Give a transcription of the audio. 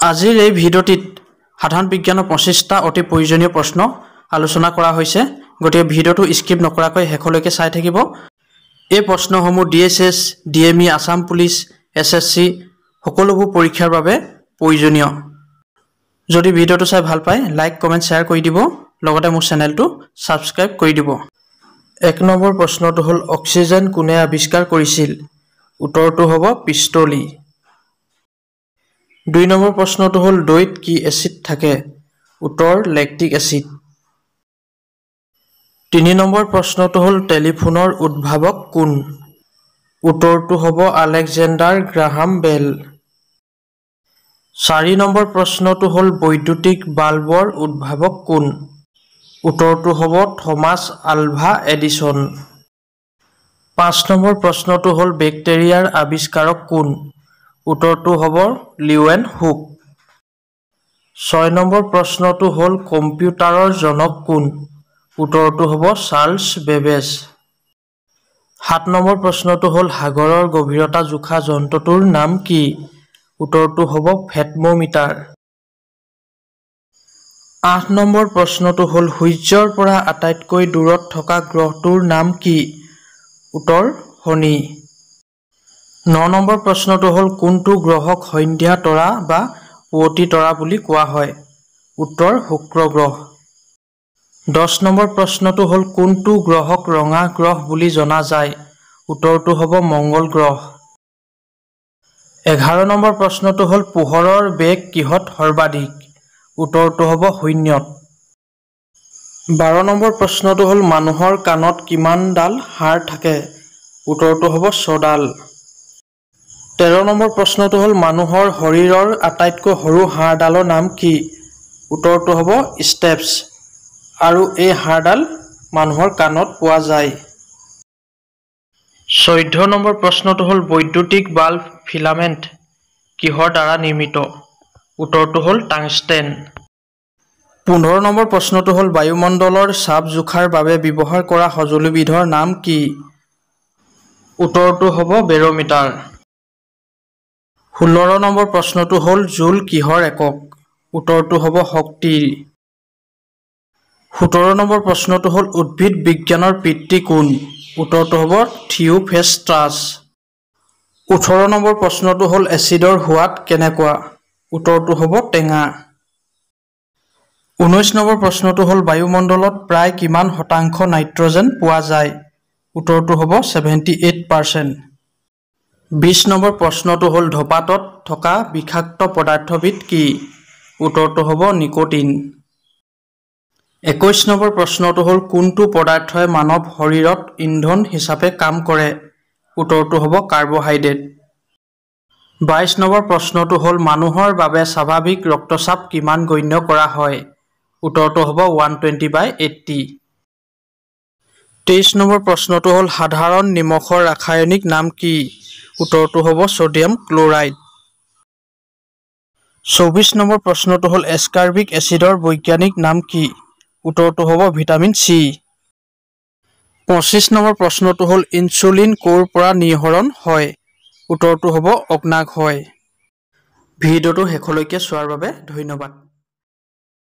আজিৰ এই ভিডিঅ'টিত সাধাৰণ বিজ্ঞানৰ 25টা অতি প্ৰয়োজনীয় প্ৰশ্ন আলোচনা কৰা হৈছে। গতিকে ভিডিঅ'টো স্কিপ নকৰাকৈ শেষলৈকে চাই থাকিব। এই প্ৰশ্নসমূহ DHS, DME, Assam police, SSC সকলোবোৰ পৰীক্ষাৰ বাবে প্ৰয়োজনীয়। যদি ভিডিঅ'টো চাই ভাল পায় লাইক, কমেণ্ট, শ্বেয়াৰ কৰি দিব। লগতে মোৰ চেনেলটো ছাবস্ক্ৰাইব কৰি দিব। 1 নম্বৰ প্ৰশ্নটো হ'ল অক্সিজেন কোনে আৱিষ্কাৰ কৰিছিল? উত্তৰটো হ'ব পিষ্টলি। 2 নম্বৰ প্ৰশ্নটো হ'ল দৈত কি এচিড থাকে? উত্তৰ লেক্টিক এচিড। 3 নম্বৰ প্ৰশ্নটো হ'ল টেলিফোনৰ উদ্ভাৱক কোন? উত্তৰটো হ'ব আলেকজেণ্ডাৰ গ্ৰাহাম বেল। 4 নম্বৰ প্ৰশ্নটো হ'ল বৈদ্যুতিক বাল্বৰ উদ্ভাৱক কোন? উত্তৰটো হ'ব থমাছ আলভা এডিছন। 5 নম্বৰ প্ৰশ্নটো হ'ল বেক্টেৰিয়াৰ আৱিষ্কাৰক কোন? উত্তৰটো হ'ব লিউয়েন হুক। 6 নম্বৰ প্ৰশ্নটো হ'ল কম্পিউটাৰৰ জনক কোন? উত্তৰটো হ'ব চাৰ্লছ বেবেজ। 7 নম্বৰ প্ৰশ্নটো হ'ল সাগৰৰ গভীৰতা জোখা যন্ত্ৰটোৰ নাম কি? উত্তৰটো হ'ব ফেটমোমিটাৰ। 8 নম্বৰ প্ৰশ্নটো হ'ল সূৰ্যৰ পৰা আটাইতকৈ দূৰত থকা গ্ৰহটোৰ নাম কি? উত্তৰ শনি। 9 নম্বৰ প্ৰশ্নটো হ'ল কোনটো গ্ৰহক সন্ধ্যা তৰা বা পুৱতি তৰা বুলি কোৱা হয়? উত্তৰ শুক্ৰ গ্ৰহ। 10 নম্বৰ প্ৰশ্নটো হ'ল কোনটো গ্ৰহক ৰঙা গ্ৰহ বুলি জনা যায়? উত্তৰটো হ'ব মংগল গ্ৰহ। 11 নম্বৰ প্ৰশ্নটো হ'ল পোহৰৰ বেগ কিহত সৰ্বাধিক? উত্তৰটো হ'ব শূন্যত। 12 নম্বৰ প্ৰশ্নটো হ'ল মানুহৰ কাণত কিমানডাল হাড় থাকে? উত্তৰটো হ'ব 6 ডাল। 13 নম্বৰ প্ৰশ্নটো হ'ল মানুহৰ শৰীৰৰ আটাইতকৈ সৰু হাড়ডালৰ নাম কি? উত্তৰটো হ'ব ষ্টেপছ। আৰু এই হাড়ডাল মানুহৰ কাণত পোৱা যায়। 14 নম্বৰ প্ৰশ্নটো হ'ল বৈদ্যুতিক বাল্ব ফিলামেণ্ট কিহৰ দ্বাৰা নিৰ্মিত? উত্তৰটো হ'ল টাংষ্টেন। 15 নম্বৰ প্ৰশ্নটো হ'ল বায়ুমণ্ডলৰ চাপ জোখাৰ বাবে ব্যৱহাৰ কৰা সঁজুলিবিধৰ নাম কি? উত্তৰটো হ'ব বেৰ'মিটাৰ। 16 নম্বৰ প্ৰশ্নটো হ'ল জুল কিহৰ একক? উত্তৰটো হ'ব শক্তিৰ। 17 নম্বৰ প্ৰশ্নটো হ'ল উদ্ভিদ বিজ্ঞানৰ পিতৃ কোন? উত্তৰটো হ'ব থিওফেষ্ট্ৰাছ। 18 নম্বৰ প্ৰশ্নটো হ'ল এচিডৰ সোৱাদ কেনেকুৱা? উত্তৰটো হ'ব টেঙা। 19 নম্বৰ প্ৰশ্নটো হ'ল বায়ুমণ্ডলত প্ৰায় কিমান শতাংশ নাইট্ৰজেন পোৱা যায়? উত্তৰটো হ'ব 78%। 20 নম্বৰ প্ৰশ্নটো হ'ল ধঁপাতত থকা বিষাক্ত পদাৰ্থবিধ কি? উত্তৰটো হ'ব নিকোটিন। 21 নম্বৰ প্ৰশ্নটো হ'ল কোনটো পদাৰ্থই মানৱ শৰীৰত ইন্ধন হিচাপে কাম কৰে? উত্তৰটো হ'ব কাৰ্বহাইড্ৰেট। 22 নম্বৰ প্ৰশ্নটো হ'ল মানুহৰ বাবে স্বাভাৱিক ৰক্তচাপ কিমান গণ্য কৰা হয়? উত্তৰটো হ'ব 120/80। 23 নম্বৰ প্ৰশ্নটো হ'ল সাধাৰণ নিমখৰ ৰাসায়নিক নাম কি? উত্তৰটো হ'ব ছ'ডিয়াম ক্ল'ৰাইড। 24 নম্বৰ প্ৰশ্নটো হ'ল এস্কাৰ্বিক এচিডৰ বৈজ্ঞানিক নাম কি? উত্তৰটো হ'ব ভিটামিন চি। 25 নম্বৰ প্ৰশ্নটো হ'ল ইনচুলিন ক'ৰ পৰা নিঃসৰণ হয়? উত্তৰটো হ'ব অগ্নাশয়। ভিডিঅ'টো শেষলৈকে চোৱাৰ বাবে ধন্যবাদ।